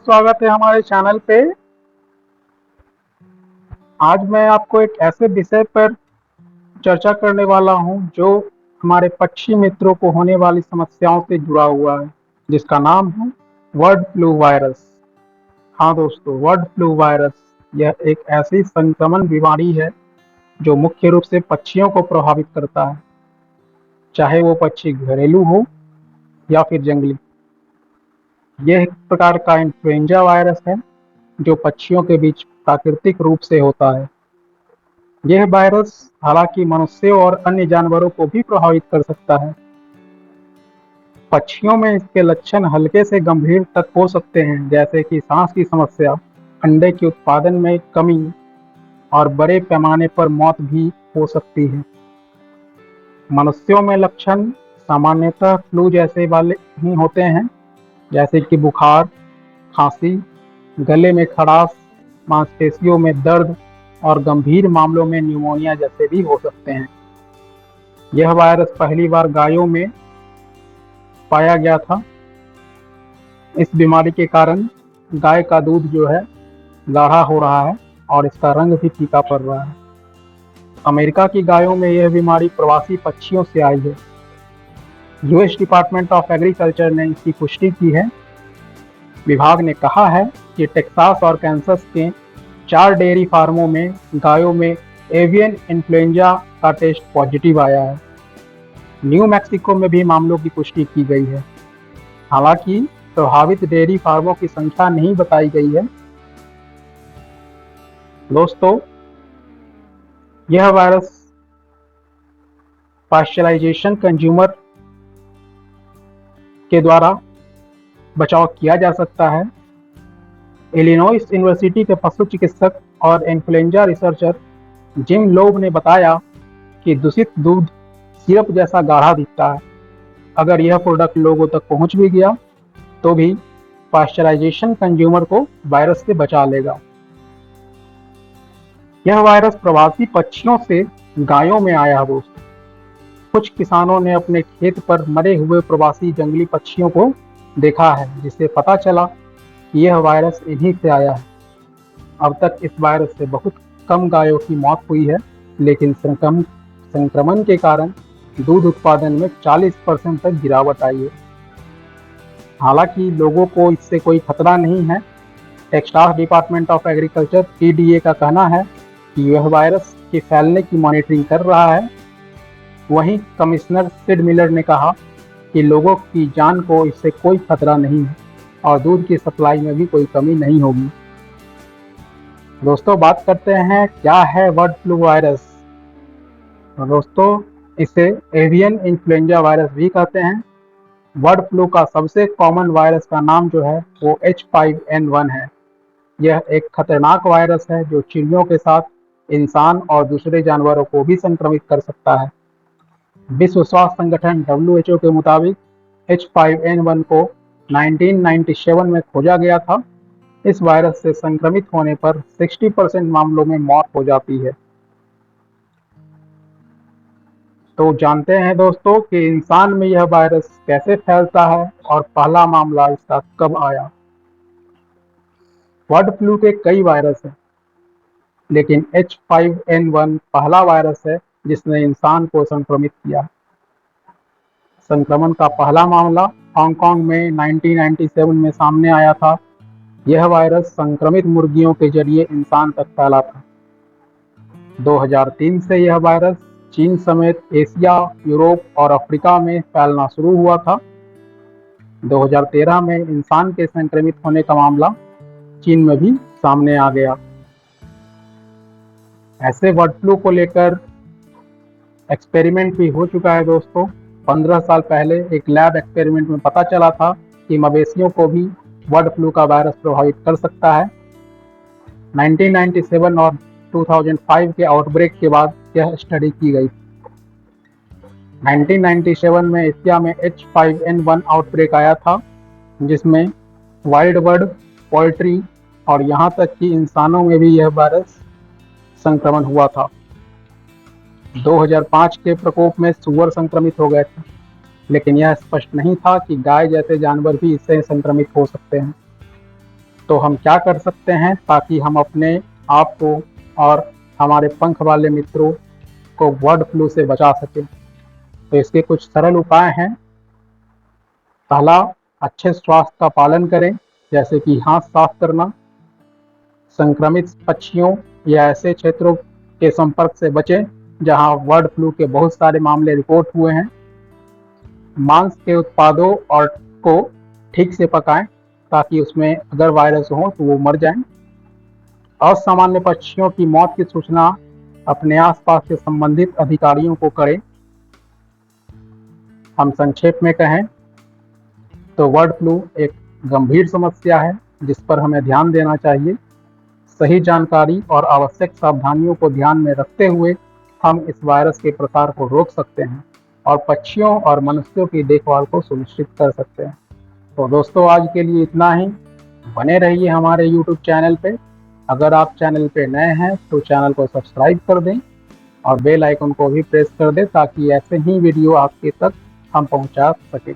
स्वागत है हमारे चैनल पे। आज मैं आपको एक ऐसे विषय पर चर्चा करने वाला हूं जो हमारे पक्षी मित्रों को होने वाली समस्याओं से जुड़ा हुआ है, जिसका नाम है बर्ड फ्लू वायरस। हाँ दोस्तों, बर्ड फ्लू वायरस यह एक ऐसी संक्रमण बीमारी है जो मुख्य रूप से पक्षियों को प्रभावित करता है, चाहे वो पक्षी घरेलू हो या फिर जंगली। यह एक प्रकार का इन्फ्लुएंजा वायरस है जो पक्षियों के बीच प्राकृतिक रूप से होता है। यह वायरस हालांकि मनुष्यों और अन्य जानवरों को भी प्रभावित कर सकता है। पक्षियों में इसके लक्षण हल्के से गंभीर तक हो सकते हैं, जैसे कि सांस की समस्या, अंडे के उत्पादन में कमी और बड़े पैमाने पर मौत भी हो सकती है। मनुष्यों में लक्षण सामान्यतः फ्लू जैसे वाले ही होते हैं, जैसे कि बुखार, खांसी, गले में खराश, मांसपेशियों में दर्द और गंभीर मामलों में न्यूमोनिया जैसे भी हो सकते हैं। यह वायरस पहली बार गायों में पाया गया था। इस बीमारी के कारण गाय का दूध जो है गाढ़ा हो रहा है और इसका रंग भी फीका पड़ रहा है। अमेरिका की गायों में यह बीमारी प्रवासी पक्षियों से आई है। यूएस डिपार्टमेंट ऑफ एग्रीकल्चर ने इसकी पुष्टि की है। विभाग ने कहा है कि टेक्सास और कैंसस के 4 डेयरी फार्मों में गायों में एवियन इन्फ्लुएंजा का टेस्ट पॉजिटिव आया है। न्यू मैक्सिको में भी मामलों की पुष्टि की गई है। हालांकि प्रभावित डेयरी फार्मों की संख्या नहीं बताई गई है। दोस्तों, यह वायरस पाश्चराइजेशन कंज्यूमर के द्वारा बचाव किया जा सकता है। इलिनॉइस यूनिवर्सिटी के पशु चिकित्सक और इन्फ्लुएंजा रिसर्चर जिम लोब ने बताया कि दूषित दूध सिरप जैसा गाढ़ा दिखता है। अगर यह प्रोडक्ट लोगों तक पहुंच भी गया तो भी पाश्चराइजेशन कंज्यूमर को वायरस से बचा लेगा। यह वायरस प्रवासी पक्षियों से गायों में आया है दोस्तों। कुछ किसानों ने अपने खेत पर मरे हुए प्रवासी जंगली पक्षियों को देखा है, जिससे पता चला कि यह वायरस इन्हीं से आया है। अब तक इस वायरस से बहुत कम गायों की मौत हुई है, लेकिन संक्रमण के कारण दूध उत्पादन में 40% तक गिरावट आई है। हालांकि लोगों को इससे कोई खतरा नहीं है। Texas department of agriculture TDA का कहना है कि यह वायरस के फैलने की मॉनिटरिंग कर रहा है। वहीं कमिश्नर सिड मिलर ने कहा कि लोगों की जान को इससे कोई खतरा नहीं है और दूध की सप्लाई में भी कोई कमी नहीं होगी। दोस्तों, बात करते हैं क्या है बर्ड फ्लू वायरस। दोस्तों, इसे एवियन इन्फ्लुएंजा वायरस भी कहते हैं। बर्ड फ्लू का सबसे कॉमन वायरस का नाम जो है वो H5N1 है। यह एक खतरनाक वायरस है जो चिड़ियों के साथ इंसान और दूसरे जानवरों को भी संक्रमित कर सकता है। विश्व स्वास्थ्य संगठन WHO के मुताबिक H5N1 को 1997 में खोजा गया था। इस वायरस से संक्रमित होने पर 60% मामलों में मौत हो जाती है। तो जानते हैं दोस्तों कि इंसान में यह वायरस कैसे फैलता है और पहला मामला इसका कब आया। बर्ड फ्लू के कई वायरस हैं, लेकिन H5N1 पहला वायरस है जिसने इंसान को संक्रमित किया। संक्रमण का पहला मामला हांगकांग में 1997 में सामने आया था। यह वायरस संक्रमित मुर्गियों के जरिए इंसान तक फैला था। 2003 से यह वायरस चीन समेत एशिया, यूरोप और अफ्रीका में फैलना शुरू हुआ था। 2013 में इंसान के संक्रमित होने का मामला चीन में भी सामने आ गया। ऐसे बर्ड फ्लू को लेकर एक्सपेरिमेंट भी हो चुका है दोस्तों। 15 साल पहले एक लैब एक्सपेरिमेंट में पता चला था कि मवेशियों को भी बर्ड फ्लू का वायरस प्रभावित कर सकता है। 1997 और 2005 के आउटब्रेक के बाद यह स्टडी की गई। 1997 में एशिया में H5N1 आउटब्रेक आया था, जिसमें वाइल्ड बर्ड, पोल्ट्री और यहाँ तक कि इंसानों में भी यह वायरस संक्रमण हुआ था। 2005 के प्रकोप में सूअर संक्रमित हो गए थे, लेकिन यह स्पष्ट नहीं था कि गाय जैसे जानवर भी इससे संक्रमित हो सकते हैं। तो हम क्या कर सकते हैं ताकि हम अपने आप को और हमारे पंख वाले मित्रों को बर्ड फ्लू से बचा सकें? तो इसके कुछ सरल उपाय हैं। पहला, अच्छे स्वास्थ्य का पालन करें, जैसे कि हाथ साफ करना, संक्रमित पक्षियों या ऐसे क्षेत्रों के संपर्क से बचें जहां बर्ड फ्लू के बहुत सारे मामले रिपोर्ट हुए हैं। मांस के उत्पादों और को ठीक से पकाएं ताकि उसमें अगर वायरस हो तो वो मर जाएं। असामान्य पक्षियों की मौत की सूचना अपने आसपास के संबंधित अधिकारियों को करें। हम संक्षेप में कहें तो बर्ड फ्लू एक गंभीर समस्या है जिस पर हमें ध्यान देना चाहिए। सही जानकारी और आवश्यक सावधानियों को ध्यान में रखते हुए हम इस वायरस के प्रसार को रोक सकते हैं और पक्षियों और मनुष्यों की देखभाल को सुनिश्चित कर सकते हैं। तो दोस्तों, आज के लिए इतना ही। बने रहिए हमारे YouTube चैनल पे। अगर आप चैनल पे नए हैं तो चैनल को सब्सक्राइब कर दें और बेल आइकन को भी प्रेस कर दें ताकि ऐसे ही वीडियो आपके तक हम पहुंचा सकें।